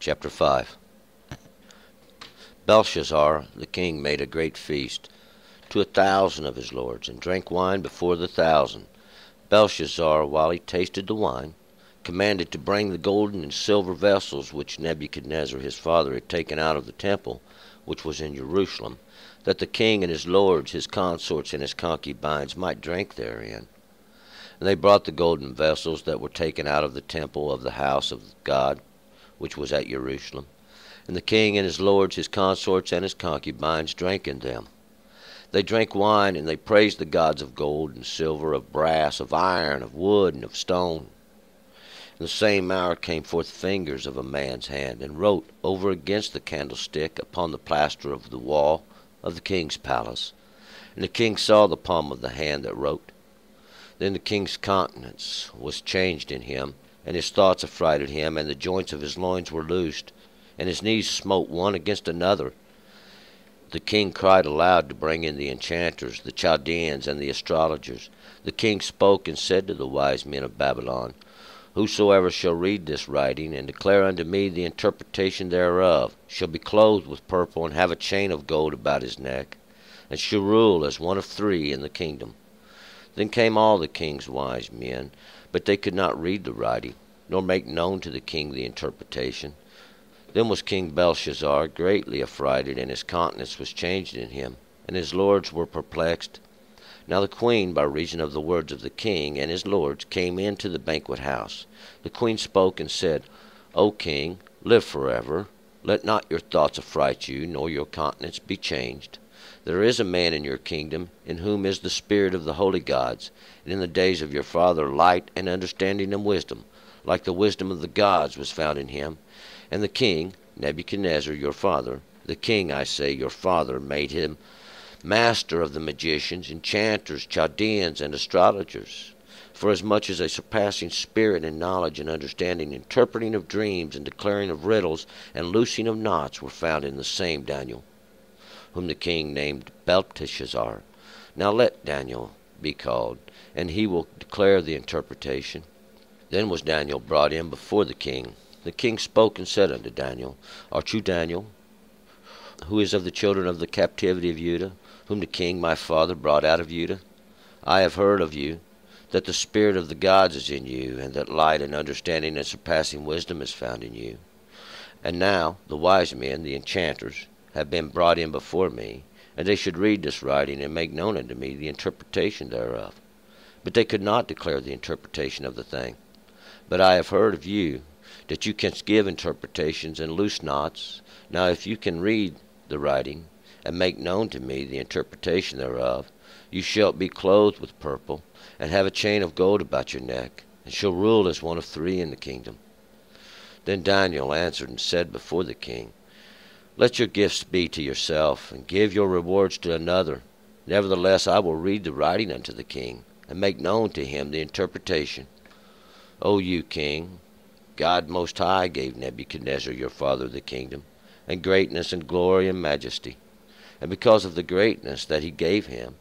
Chapter 5. Belshazzar the king made a great feast to 1,000 of his lords, and drank wine before the 1,000. Belshazzar, while he tasted the wine, commanded to bring the golden and silver vessels which Nebuchadnezzar his father had taken out of the temple, which was in Jerusalem, that the king and his lords, his consorts, and his concubines might drink therein. And they brought the golden vessels that were taken out of the temple of the house of God, which was at Jerusalem. And the king and his lords, his consorts, and his concubines drank in them. They drank wine, and they praised the gods of gold and silver, of brass, of iron, of wood, and of stone. In the same hour came forth fingers of a man's hand, and wrote over against the candlestick upon the plaster of the wall of the king's palace. And the king saw the palm of the hand that wrote. Then the king's countenance was changed in him, and his thoughts affrighted him, and the joints of his loins were loosed, and his knees smote one against another. The king cried aloud to bring in the enchanters, the Chaldeans, and the astrologers. The king spoke and said to the wise men of Babylon, Whosoever shall read this writing, and declare unto me the interpretation thereof, shall be clothed with purple, and have a chain of gold about his neck, and shall rule as one of 3 in the kingdom. Then came all the king's wise men, but they could not read the writing, nor make known to the king the interpretation. Then was King Belshazzar greatly affrighted, and his countenance was changed in him, and his lords were perplexed. Now the queen, by reason of the words of the king and his lords, came into the banquet house. The queen spoke and said, O king, live forever. Let not your thoughts affright you, nor your countenance be changed. There is a man in your kingdom, in whom is the spirit of the holy gods, and in the days of your father light and understanding and wisdom, like the wisdom of the gods was found in him. And the king, Nebuchadnezzar your father, the king, I say, your father, made him master of the magicians, enchanters, Chaldeans, and astrologers, forasmuch as a surpassing spirit and knowledge and understanding, interpreting of dreams, and declaring of riddles, and loosing of knots were found in the same Daniel, whom the king named Belteshazzar. Now let Daniel be called, and he will declare the interpretation. Then was Daniel brought in before the king. The king spoke and said unto Daniel, Art you Daniel, who is of the children of the captivity of Judah, whom the king my father brought out of Judah? I have heard of you, that the spirit of the gods is in you, and that light and understanding and surpassing wisdom is found in you. And now the wise men, the enchanters, have been brought in before me, and they should read this writing, and make known unto me the interpretation thereof. But they could not declare the interpretation of the thing. But I have heard of you, that you can give interpretations and loose knots. Now if you can read the writing, and make known to me the interpretation thereof, you shall be clothed with purple, and have a chain of gold about your neck, and shall rule as one of 3 in the kingdom. Then Daniel answered and said before the king, Let your gifts be to yourself, and give your rewards to another. Nevertheless I will read the writing unto the king, and make known to him the interpretation. O you king, God most high gave Nebuchadnezzar your father the kingdom, and greatness and glory and majesty. And because of the greatness that he gave him,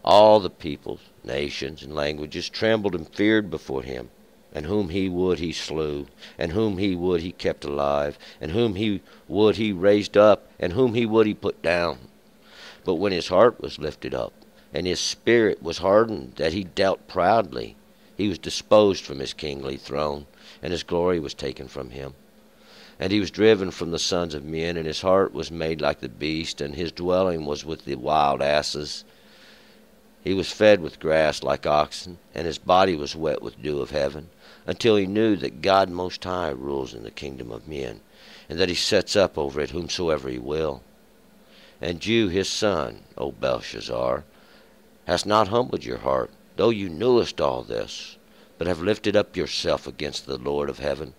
all the peoples, nations, and languages trembled and feared before him. And whom he would he slew, and whom he would he kept alive, and whom he would he raised up, and whom he would he put down. But when his heart was lifted up, and his spirit was hardened, that he dealt proudly, he was disposed from his kingly throne, and his glory was taken from him. And he was driven from the sons of men, and his heart was made like the beast, and his dwelling was with the wild asses. He was fed with grass like oxen, and his body was wet with dew of heaven, until he knew that God most high rules in the kingdom of men, and that he sets up over it whomsoever he will. And you his son, O Belshazzar, hast not humbled your heart, though you knewest all this, but have lifted up yourself against the Lord of heaven,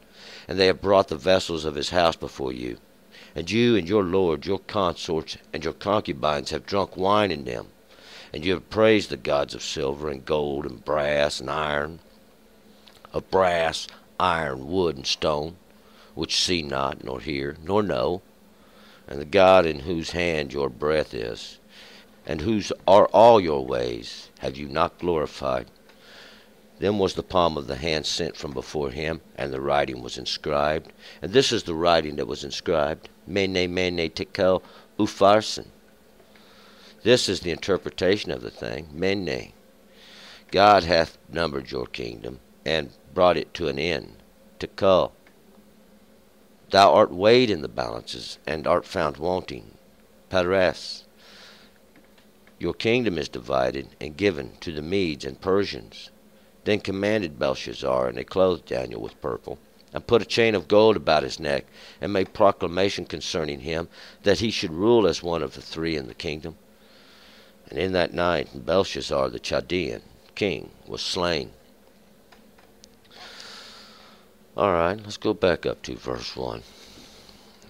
and they have brought the vessels of his house before you. And you and your lords, your consorts, and your concubines have drunk wine in them, and you have praised the gods of silver and gold and brass and iron, of brass, iron, wood, and stone, which see not, nor hear, nor know, and the God in whose hand your breath is, and whose are all your ways, have you not glorified. Then was the palm of the hand sent from before him, and the writing was inscribed. And this is the writing that was inscribed: Mene, mene, tekel, upharsin. This is the interpretation of the thing. Mene. God hath numbered your kingdom, and brought it to an end. Tekel. Thou art weighed in the balances, and art found wanting. Pares. Your kingdom is divided, and given to the Medes and Persians. Then commanded Belshazzar, and they clothed Daniel with purple, and put a chain of gold about his neck, and made proclamation concerning him, that he should rule as one of the three in the kingdom. And in that night Belshazzar the Chaldean king was slain. Alright, let's go back up to verse 1.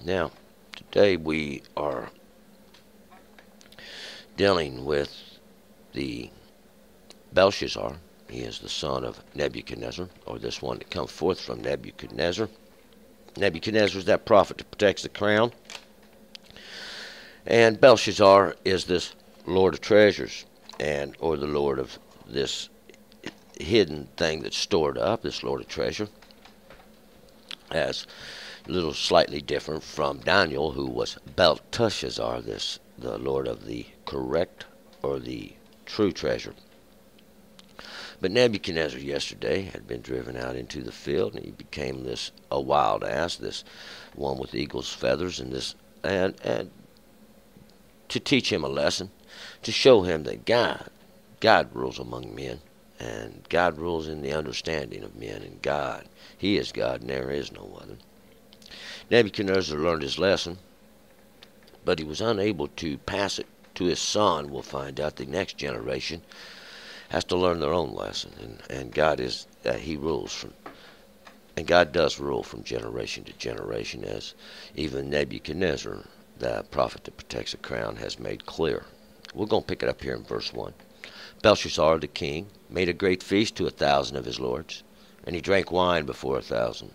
Now, today we are dealing with the Belshazzar. He is the son of Nebuchadnezzar, or this one that comes forth from Nebuchadnezzar. Nebuchadnezzar is that prophet that protects the crown. And Belshazzar is this Lord of treasures, or the Lord of this hidden thing that's stored up, this Lord of treasure. As a little slightly different from Daniel, who was Belteshazzar, the Lord of the correct or the true treasure. But Nebuchadnezzar yesterday had been driven out into the field, and he became a wild ass, this one with eagle's feathers, and to teach him a lesson, to show him that God rules among men, and God rules in the understanding of men, and God, He is God, and there is no other. Nebuchadnezzar learned his lesson, but he was unable to pass it to his son. We'll find out the next generation has to learn their own lesson, and God He rules from, and God does rule from generation to generation, as even Nebuchadnezzar, the prophet that protects the crown, has made clear. We're going to pick it up here in verse 1. Belshazzar the king made a great feast to 1,000 of his lords, and he drank wine before 1,000.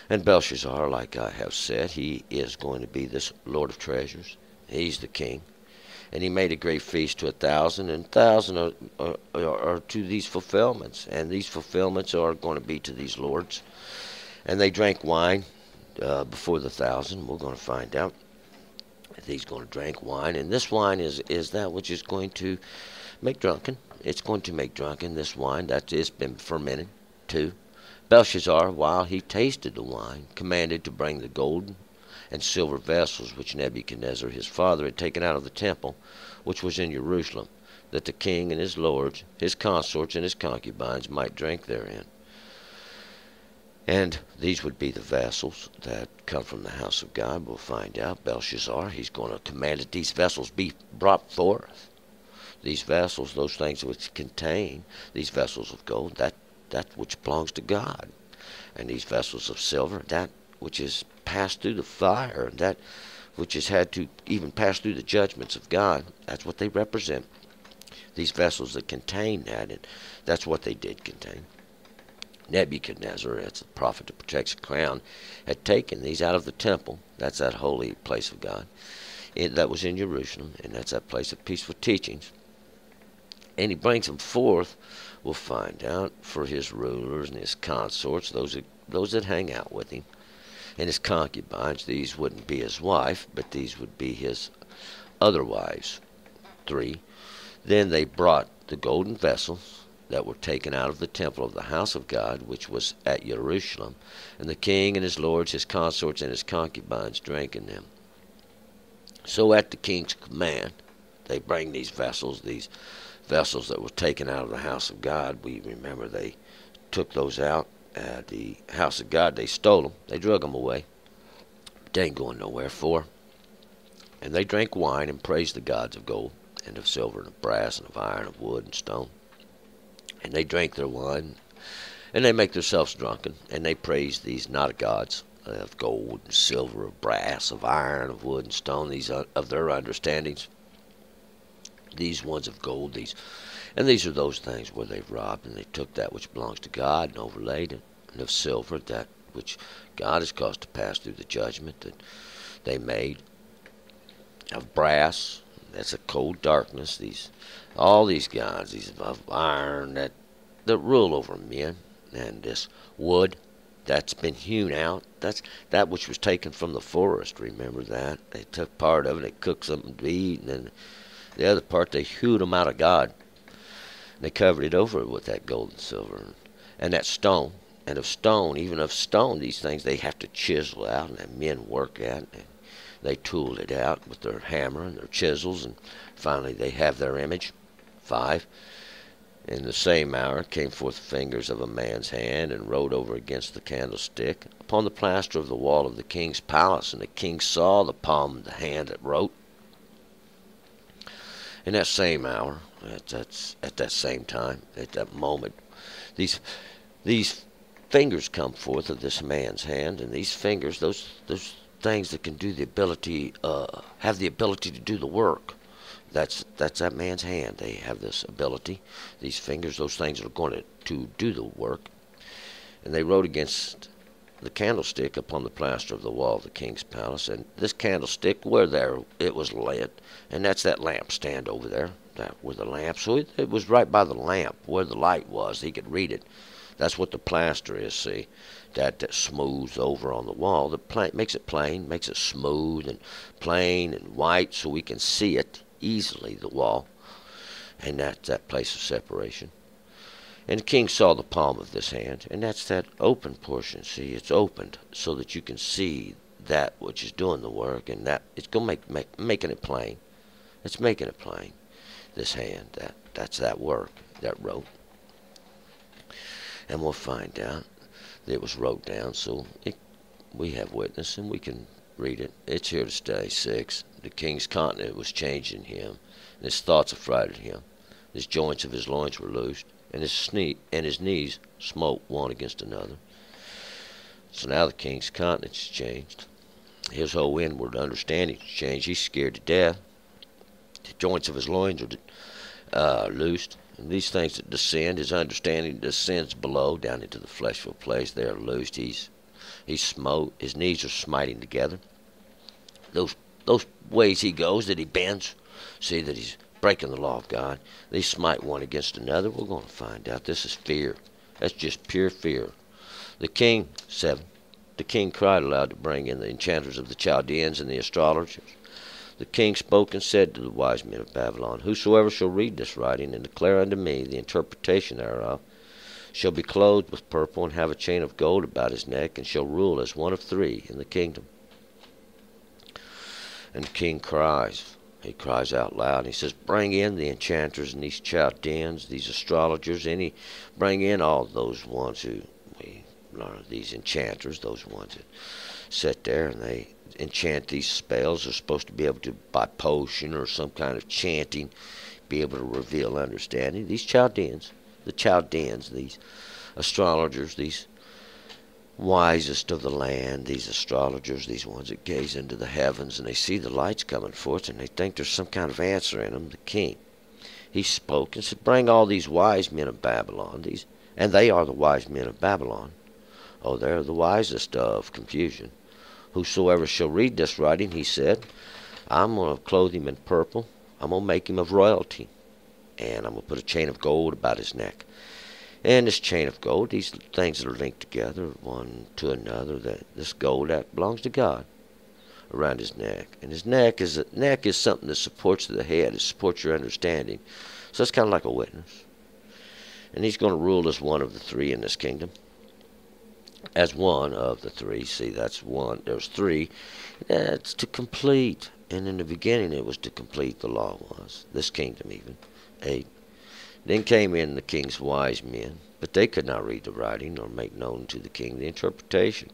And Belshazzar, like I have said, he is going to be this Lord of treasures. He's the king. And he made a great feast to 1,000, and 1,000 are to these fulfillments. And these fulfillments are going to be to these lords. And they drank wine before the 1,000. We're going to find out that he's going to drink wine. And this wine is that which is going to make drunken. It's going to make drunken, this wine that has been fermented too. Belshazzar, while he tasted the wine, commanded to bring the golden and silver vessels which Nebuchadnezzar his father had taken out of the temple, which was in Jerusalem, that the king and his lords, his consorts, and his concubines might drink therein. And these would be the vessels that come from the house of God. We'll find out. Belshazzar, he's going to command that these vessels be brought forth. These vessels, those things which contain, these vessels of gold, that which belongs to God. And these vessels of silver, that which is passed through the fire, that which has had to even pass through the judgments of God, that's what they represent. These vessels that contain that, and that's what they did contain. Nebuchadnezzar, that's the prophet that protects the crown, had taken these out of the temple. That's that holy place of God. That was in Jerusalem, and that's that place of peaceful teachings. And he brings them forth, we'll find out, for his rulers and his consorts, those that hang out with him. And his concubines, these wouldn't be his wife, but these would be his other wives. 3. Then they brought the golden vessels that were taken out of the temple of the house of God, which was at Jerusalem, and the king and his lords, his consorts, and his concubines drank in them. So at the king's command, they bring these vessels that were taken out of the house of God. We remember they took those out at the house of God. They stole them. They drug them away. They ain't going nowhere for. And they drank wine and praised the gods of gold and of silver and of brass and of iron, of wood and stone. And they drank their wine, and they make themselves drunken, and they praise these not gods of gold and silver, of brass, of iron, of wood and stone, these of their understandings. These ones of gold, these are those things where they've robbed, and they took that which belongs to God and overlaid it, and of silver, that which God has caused to pass through the judgment that they made, of brass, that's a cold darkness, all these gods, these of iron, that rule over men. And this wood that's been hewn out, that's that which was taken from the forest. Remember that? They took part of it, they cooked something to eat, and then the other part they hewed them out of God. And they covered it over with that gold and silver. And that stone. And of stone, even of stone, these things they have to chisel out, and the men work at. And they tool it out with their hammer and their chisels, and finally they have their image. 5. In the same hour came forth the fingers of a man's hand, and wrote over against the candlestick upon the plaster of the wall of the king's palace. And the king saw the palm of the hand that wrote. In that same hour, at that same time, at that moment, these fingers come forth of this man's hand, and these fingers, those things that can do the ability, have the ability to do the work. That's that man's hand. They have this ability. These fingers, those things are going to do the work. And they wrote against the candlestick upon the plaster of the wall of the king's palace. And this candlestick, where there it was lit, and that's that lampstand over there, that where the lamp. So it was right by the lamp where the light was. He could read it. That's what the plaster is. See, that smooths over on the wall. Makes it plain, makes it smooth and plain and white, so we can see it easily, the wall, and that's that place of separation. And the king saw the palm of this hand, and that's that open portion. See, it's opened so that you can see that which is doing the work, and that it's going to making it plain. It's making it plain. This hand, that's that work that wrote, and we'll find out that it was wrote down. So we have witness, and we can read it. It's here to stay. 6. The king's countenance was changed in him, and his thoughts affrighted him. His joints of his loins were loosed, and his knees smote one against another. So now the king's countenance is changed. His whole inward understanding is changed. He's scared to death. The joints of his loins are loosed, and these things that descend, his understanding descends below, down into the fleshful place. They are loosed. He's smote. His knees are smiting together. Those ways he goes, that he bends, see that he's breaking the law of God. They smite one against another. We're going to find out. This is fear. That's just pure fear. The king, 7. The king cried aloud to bring in the enchanters of the Chaldeans and the astrologers. The king spoke and said to the wise men of Babylon, Whosoever shall read this writing and declare unto me the interpretation thereof shall be clothed with purple and have a chain of gold about his neck, and shall rule as one of 3 in the kingdom. And the king cries. He cries out loud. And he says, Bring in the enchanters and these Chaldeans, these astrologers, bring in all those ones who we learn, these enchanters, those ones that sit there and they enchant these spells. They're supposed to be able to, by potion or some kind of chanting, be able to reveal understanding. These Chaldeans, these astrologers, these wisest of the land, these astrologers, these ones that gaze into the heavens, and they see the lights coming forth, and they think there's some kind of answer in them. The king, he spoke and said, Bring all these wise men of Babylon, and they are the wise men of Babylon. Oh, they're the wisest of confusion. Whosoever shall read this writing, he said, I'm going to clothe him in purple. I'm going to make him of royalty, and I'm going to put a chain of gold about his neck. And this chain of gold, these things that are linked together one to another, this gold that belongs to God, around his neck. And his neck is something that supports the head. It supports your understanding. So it's kind of like a witness. And he's going to rule as one of the 3 in this kingdom. As one of the 3. See, that's one. There's 3. That's to complete. And in the beginning it was to complete, the law was. This kingdom even. 8. Then came in the king's wise men, but they could not read the writing, nor make known to the king the interpretation.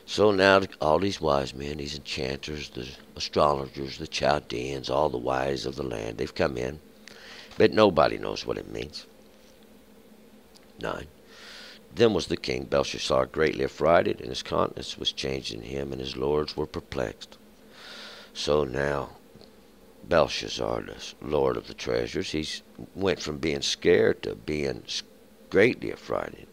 So now all these wise men, these enchanters, the astrologers, the Chaldeans, all the wise of the land, they've come in, but nobody knows what it means. 9. Then was the king Belshazzar greatly affrighted, and his countenance was changed in him, and his lords were perplexed. So now Belshazzar, the lord of the treasures, he went from being scared to being greatly affrighted,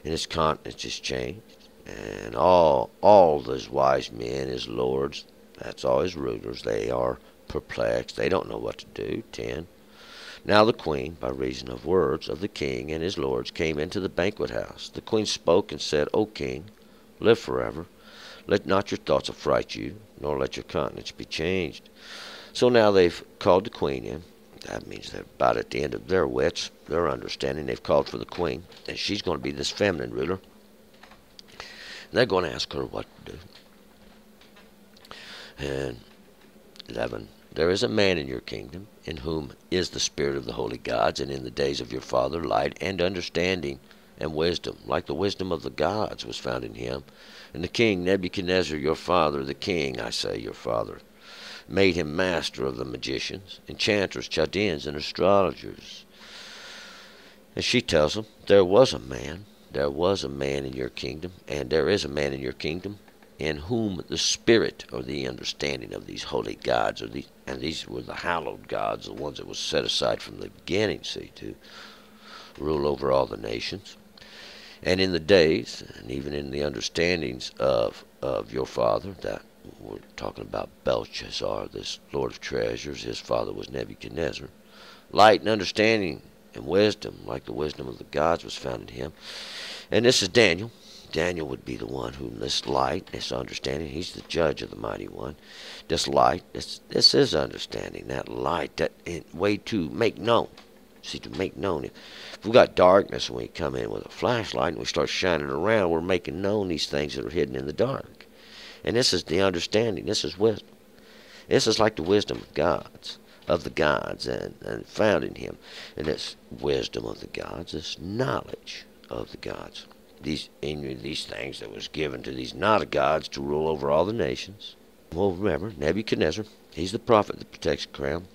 and his countenance is changed. And all those wise men, his lords, that's all his rulers, they are perplexed. They don't know what to do. 10. Now the queen, by reason of words of the king and his lords, came into the banquet house. The queen spoke and said, O king, live forever. Let not your thoughts affright you, nor let your countenance be changed. So now they've called the queen in. That means they're about at the end of their wits, their understanding. They've called for the queen, and she's going to be this feminine ruler. And they're going to ask her what to do. And 11. There is a man in your kingdom, in whom is the spirit of the holy gods, and in the days of your father light and understanding and wisdom, like the wisdom of the gods was found in him. And the king Nebuchadnezzar, your father, the king, I say your father, made him master of the magicians, enchanters, Chaldeans, and astrologers. And she tells him, there was a man in your kingdom, and there is a man in your kingdom, in whom the spirit or the understanding of these holy gods, and these were the hallowed gods, the ones that was set aside from the beginning, see, to rule over all the nations. And in the days, and even in the understandings of your father, that we're talking about Belshazzar, this Lord of treasures, his father was Nebuchadnezzar, light and understanding and wisdom, like the wisdom of the gods, was found in him. And this is Daniel. Daniel would be the one whom this light, this understanding, he's the judge of the mighty one. This light, this is understanding, that light, that way to make known. See, to make known. If we've got darkness and we come in with a flashlight and we start shining around, we're making known these things that are hidden in the dark. And this is the understanding. This is wisdom. This is like the wisdom of the gods, and found in him. And this wisdom of the gods, this knowledge of the gods. These things that was given to these not gods to rule over all the nations. Well, remember, Nebuchadnezzar, he's the prophet that protects the crown.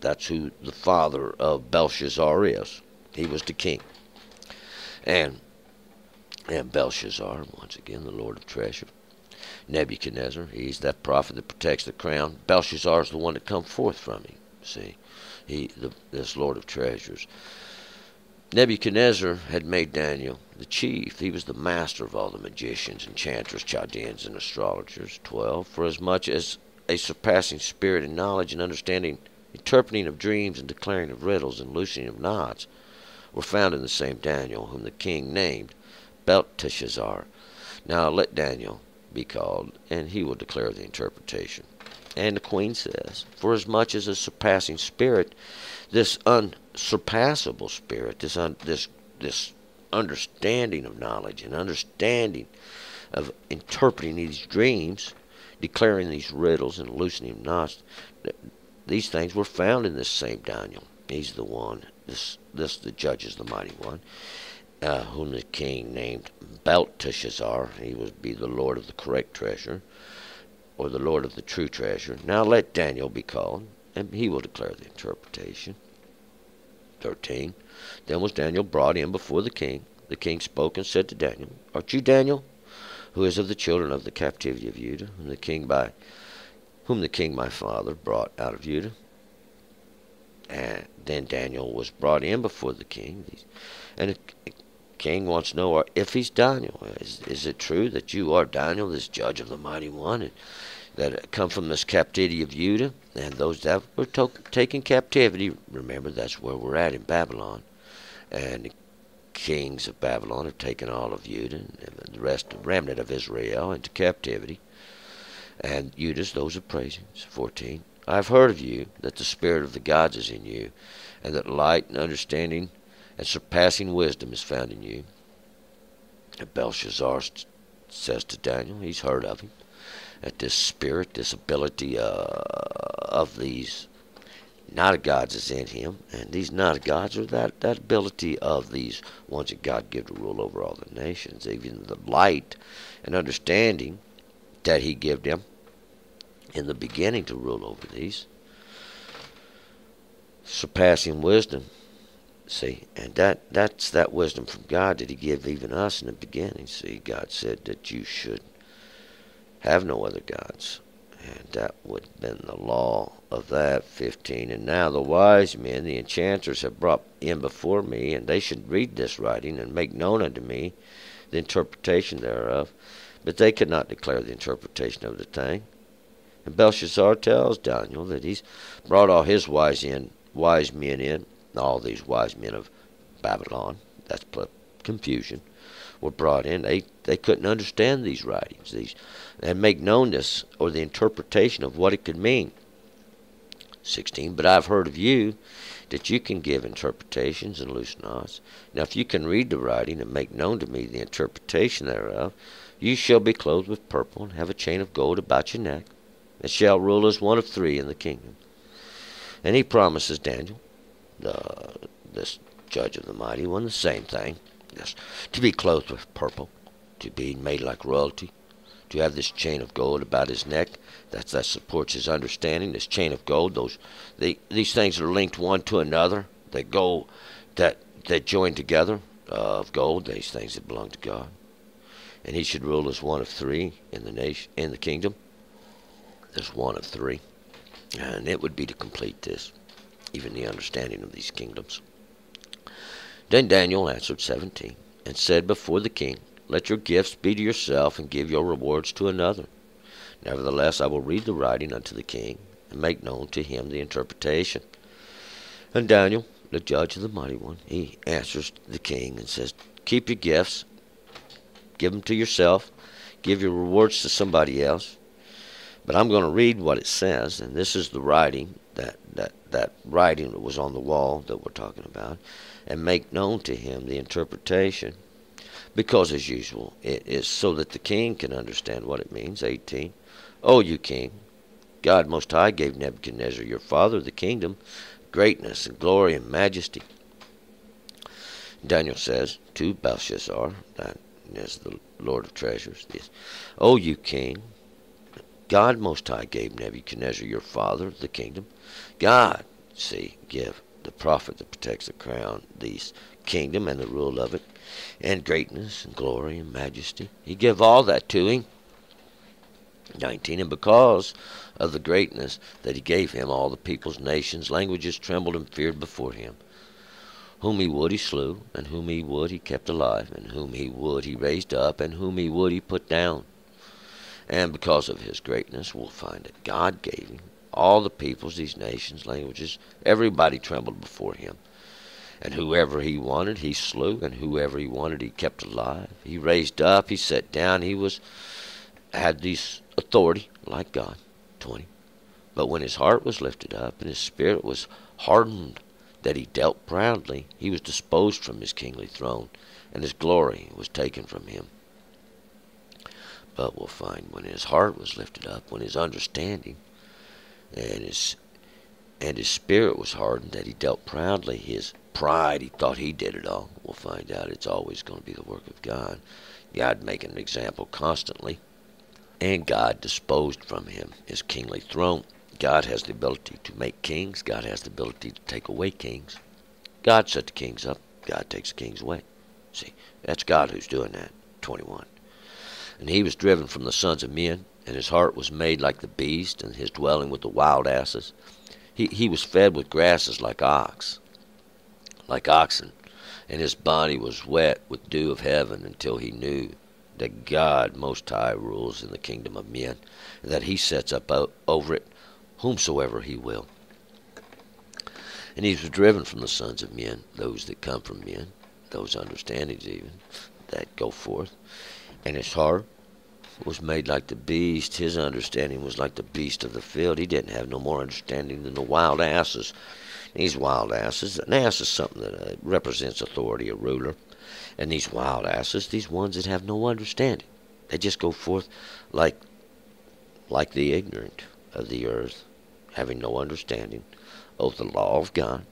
That's who the father of Belshazzar is. He was the king. And Belshazzar, once again, the Lord of treasure. Nebuchadnezzar, he's that prophet that protects the crown. Belshazzar is the one that comes forth from him. See, this Lord of treasures. Nebuchadnezzar had made Daniel the chief. He was the master of all the magicians, enchanters, Chaldeans, and astrologers. 12. For as much as a surpassing spirit in knowledge and understanding, interpreting of dreams and declaring of riddles and loosing of knots, were found in the same Daniel, whom the king named Belteshazzar. Now let Daniel be called, and he will declare the interpretation. And the queen says, for as much as a surpassing spirit, this unsurpassable spirit, this understanding of knowledge and understanding of interpreting these dreams, declaring these riddles and loosening knots, these things were found in this same Daniel. He's the one, the judge is the mighty one, whom the king named Belteshazzar. He would be the Lord of the correct treasure, or the Lord of the true treasure. Now let Daniel be called, and he will declare the interpretation. 13. Then was Daniel brought in before the king. The king spoke and said to Daniel, art you Daniel, who is of the children of the captivity of Judah, whom the king my father brought out of Judah? And then Daniel was brought in before the king. And the king wants to know if he's Daniel. Is it true that you are Daniel, this judge of the mighty one, and that come from this captivity of Judah? And those that were taken captivity, remember that's where we're at in Babylon. And the kings of Babylon have taken all of Judah and the rest of the remnant of Israel into captivity. And Judah's those of praisings. 14. I have heard of you, that the spirit of the gods is in you, and that light and understanding and surpassing wisdom is found in you. And Belshazzar says to Daniel, he's heard of him, that this spirit, this ability of these not gods is in him, and these not gods are that ability of these ones that God give to rule over all the nations, even the light and understanding that he gave them in the beginning to rule over these. Surpassing wisdom, see, and that's that wisdom from God that he gave even us in the beginning. See, God said that you should have no other gods, and that would have been the law of that. 15. And now the wise men, the enchanters, have brought in before me, and they should read this writing and make known unto me the interpretation thereof. But they could not declare the interpretation of the thing. And Belshazzar tells Daniel that he's brought all his wise wise men in, all these wise men of Babylon, that's confusion, were brought in. They couldn't understand these writings, and make known this, or the interpretation of what it could mean. 16, but I've heard of you that you can give interpretations and loose knots. Now if you can read the writing and make known to me the interpretation thereof, you shall be clothed with purple, and have a chain of gold about your neck, and shall rule as one of three in the kingdom. And he promises Daniel, this judge of the mighty one, the same thing. Yes, to be clothed with purple, to be made like royalty, to have this chain of gold about his neck. That supports his understanding. This chain of gold, these things are linked one to another. They go, that join together of gold. These things that belong to God. And he should rule as one of three in the kingdom. There's one of three, and it would be to complete this, even the understanding of these kingdoms. Then Daniel answered 17, and said before the king, let your gifts be to yourself, and give your rewards to another. Nevertheless, I will read the writing unto the king, and make known to him the interpretation. And Daniel, the judge of the mighty one, he answers the king and says, keep your gifts, give them to yourself, give your rewards to somebody else. But I'm going to read what it says, and this is the writing, that writing that was on the wall that we're talking about, and make known to him the interpretation. Because, as usual, it is so that the king can understand what it means. 18. O you king, God Most High gave Nebuchadnezzar your father the kingdom, greatness and glory and majesty. Daniel says to Belshazzar, that is the Lord of treasures, this, O you king, God Most High gave Nebuchadnezzar your father the kingdom. God, give the prophet that protects the crown these kingdom and the rule of it, and greatness and glory and majesty. He gave all that to him. 19, and because of the greatness that he gave him, all the peoples, nations, languages trembled and feared before him. Whom he would he slew, and whom he would he kept alive, and whom he would he raised up, and whom he would he put down. And because of his greatness, we'll find that God gave him all the peoples, these nations, languages, everybody trembled before him. And whoever he wanted, he slew, and whoever he wanted, he kept alive. He raised up, he set down, had this authority like God. 20. But when his heart was lifted up, and his spirit was hardened, that he dealt proudly, he was disposed from his kingly throne, and his glory was taken from him. But we'll find when his heart was lifted up, when his understanding and his spirit was hardened, that he dealt proudly, his pride, he thought he did it all. We'll find out it's always going to be the work of God. God making an example constantly, and God disposed from him his kingly throne. God has the ability to make kings. God has the ability to take away kings. God set the kings up. God takes the kings away. See, that's God who's doing that. 21. And he was driven from the sons of men, and his heart was made like the beast, and his dwelling with the wild asses. He was fed with grasses like oxen, and his body was wet with dew of heaven, until he knew that God Most High rules in the kingdom of men, and that he sets up over it whomsoever he will. And he was driven from the sons of men, those that come from men, those understandings even, that go forth. And his heart was made like the beast. His understanding was like the beast of the field. He didn't have no more understanding than the wild asses. These wild asses, an ass is something that represents authority, a ruler. And these wild asses, these ones that have no understanding, they just go forth like the ignorant of the earth, having no understanding of the law of God.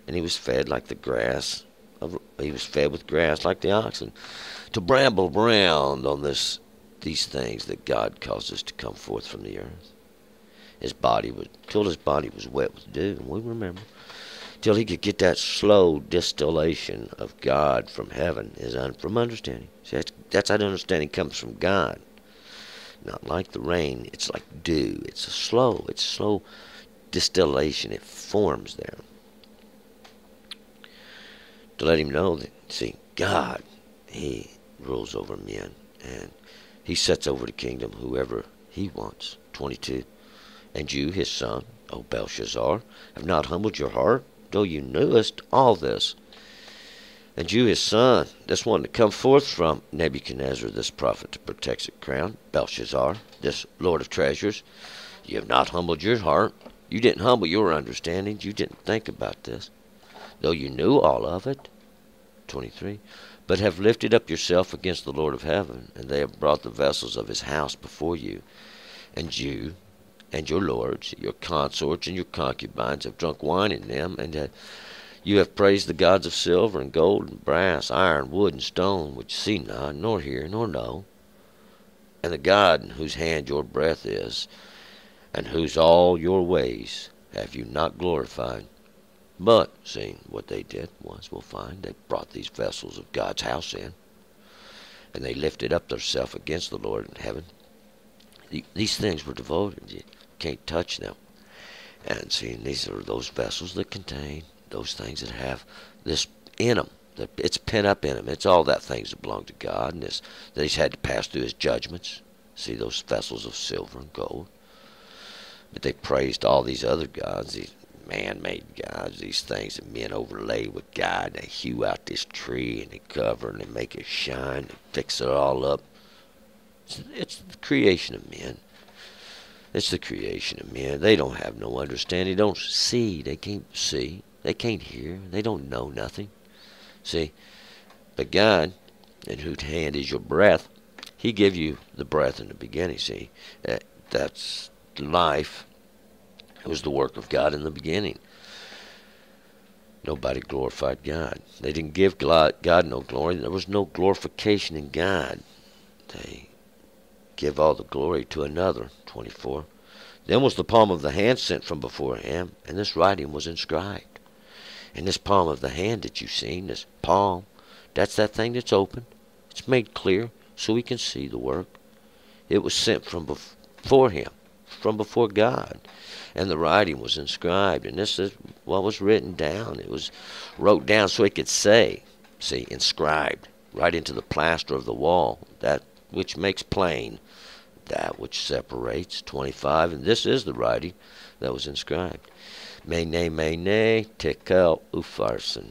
And he was fed like the grass. He was fed with grass like the oxen, to bramble around on these things that God causes to come forth from the earth. Till his body was wet with dew, and we remember, till he could get that slow distillation of God from heaven, from understanding. See, that's how the understanding comes from God. Not like the rain, it's like dew. It's slow distillation. It forms there. To let him know that, see, God, he rules over men, and he sets over the kingdom whoever he wants. 22. And you, his son, O Belshazzar, have not humbled your heart, though you knewest all this. And you, his son, this one to come forth from Nebuchadnezzar, this prophet, to protect the crown, Belshazzar, this Lord of treasures, you have not humbled your heart. You didn't humble your understanding. You didn't think about this, though you knew all of it. 23. But have lifted up yourself against the Lord of heaven, and they have brought the vessels of his house before you. And you and your lords, your consorts, and your concubines have drunk wine in them, and you have praised the gods of silver and gold and brass, iron, wood, and stone, which see not, nor hear, nor know. And the God in whose hand your breath is, and whose all your ways have you not glorified. But, seeing what they did was, we'll find, they brought these vessels of God's house in, and they lifted up themselves against the Lord in heaven. These things were devoted. You can't touch them. And seeing these are those vessels that contain those things that have this in them. It's pent up in them. It's all that things that belong to God, and they just had to pass through his judgments. See those vessels of silver and gold. But they praised all these other gods, these man-made gods, these things that men overlay with God. They hew out this tree, and they cover, and they make it shine, and fix it all up. It's the creation of men. It's the creation of men. They don't have no understanding. They don't see. They can't see. They can't hear. They don't know nothing. See? But God, in whose hand is your breath, he gave you the breath in the beginning. See? That's life. It was the work of God in the beginning. Nobody glorified God. They didn't give God no glory. There was no glorification in God. They give all the glory to another. 24. Then was the palm of the hand sent from before him, and this writing was inscribed. And this palm of the hand that you've seen, this palm, that's that thing that's open. It's made clear so we can see the work. It was sent from before him, from before God. And the writing was inscribed. And this is what was written down. It was wrote down so he could say, see, inscribed, right into the plaster of the wall, that which makes plain that which separates. 25. And this is the writing that was inscribed. Mene, tekel, upharsin.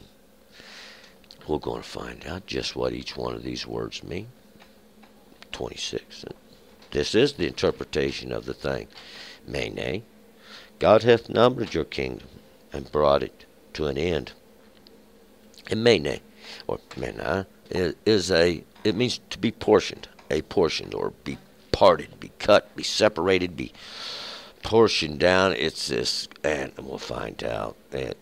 We're going to find out just what each one of these words mean. 26. This is the interpretation of the thing. Mene, God hath numbered your kingdom and brought it to an end. And mene, or mena, it means to be portioned, or be parted, be cut, be separated, be portioned down. It's this, and we'll find out that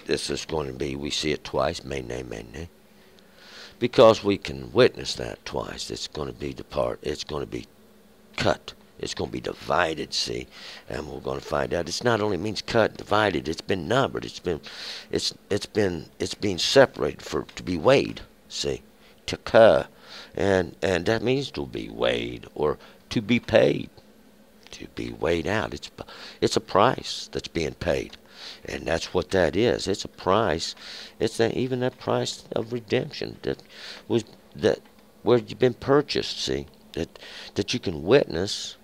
this is going to be, we see it twice, mene, because we can witness that twice. It's going to be it's going to be cut. It's going to be divided, see, and we're going to find out. It's not only means cut, divided. It's been numbered. It's being separated to be weighed, see, to cut, and that means to be weighed or to be paid, to be weighed out. It's a price that's being paid, and that's what that is. It's a price. It's even that price of redemption where you've been purchased, see, that you can witness.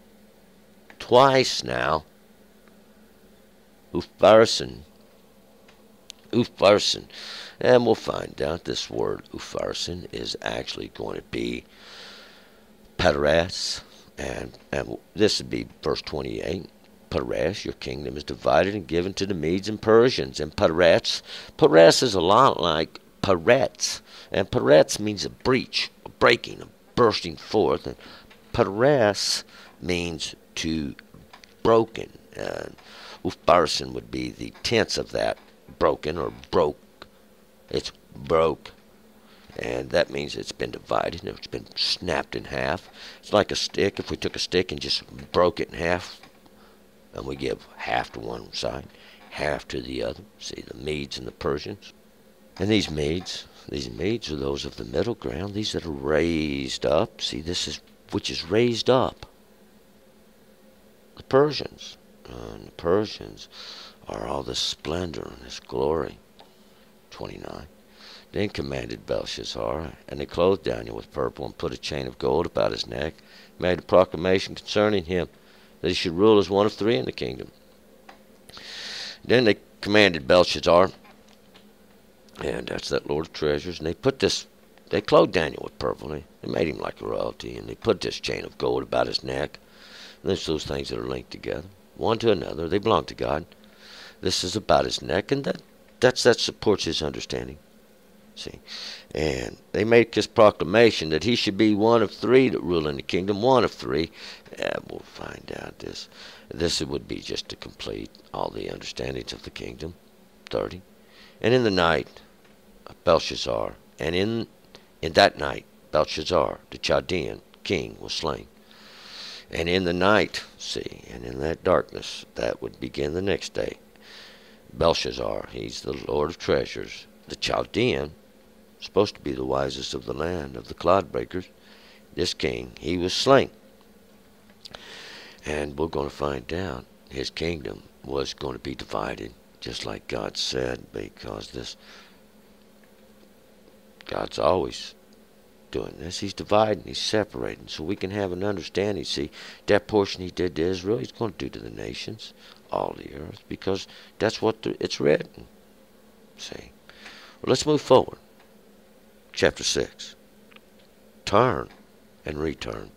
Twice now, upharsin, and we'll find out this word upharsin is actually going to be paras, and this would be verse 28. Paras, your kingdom is divided and given to the Medes and Persians, and paras is a lot like parets, and parets means a breach, a breaking, a bursting forth, and paras means to broken. Upharsin would be the tense of that, broken or broke. It's broke, and that means it's been divided, and it's been snapped in half. It's like a stick. If we took a stick and just broke it in half, and we give half to one side, half to the other. See, the Medes and the Persians. And these Medes are those of the middle ground, these that are raised up. See, this is which is raised up. The Persians. And the Persians are all this splendor and this glory. 29. Then commanded Belshazzar, and they clothed Daniel with purple, and put a chain of gold about his neck, made a proclamation concerning him, that he should rule as one of three in the kingdom. Then they commanded Belshazzar, and that's that Lord of Treasures, and they clothed Daniel with purple. They made him like a royalty, and they put this chain of gold about his neck. And there's those things that are linked together, one to another. They belong to God. This is about his neck, and that supports his understanding. See, and they make this proclamation that he should be one of three that rule in the kingdom. One of three. We'll find out this. This would be just to complete all the understandings of the kingdom. 30. And in the night, Belshazzar, and in that night, Belshazzar, the Chaldean king, was slain. And in the night, see, and in that darkness, that would begin the next day. Belshazzar, he's the Lord of Treasures, the Chaldean, supposed to be the wisest of the land, of the clodbreakers, this king, he was slain. And we're going to find out his kingdom was going to be divided, just like God said, because God's always doing this. He's dividing, he's separating, so we can have an understanding. See, that portion he did to Israel, he's going to do to the nations, all the earth, because that's what it's written. See, well, let's move forward. Chapter 6. Turn and return.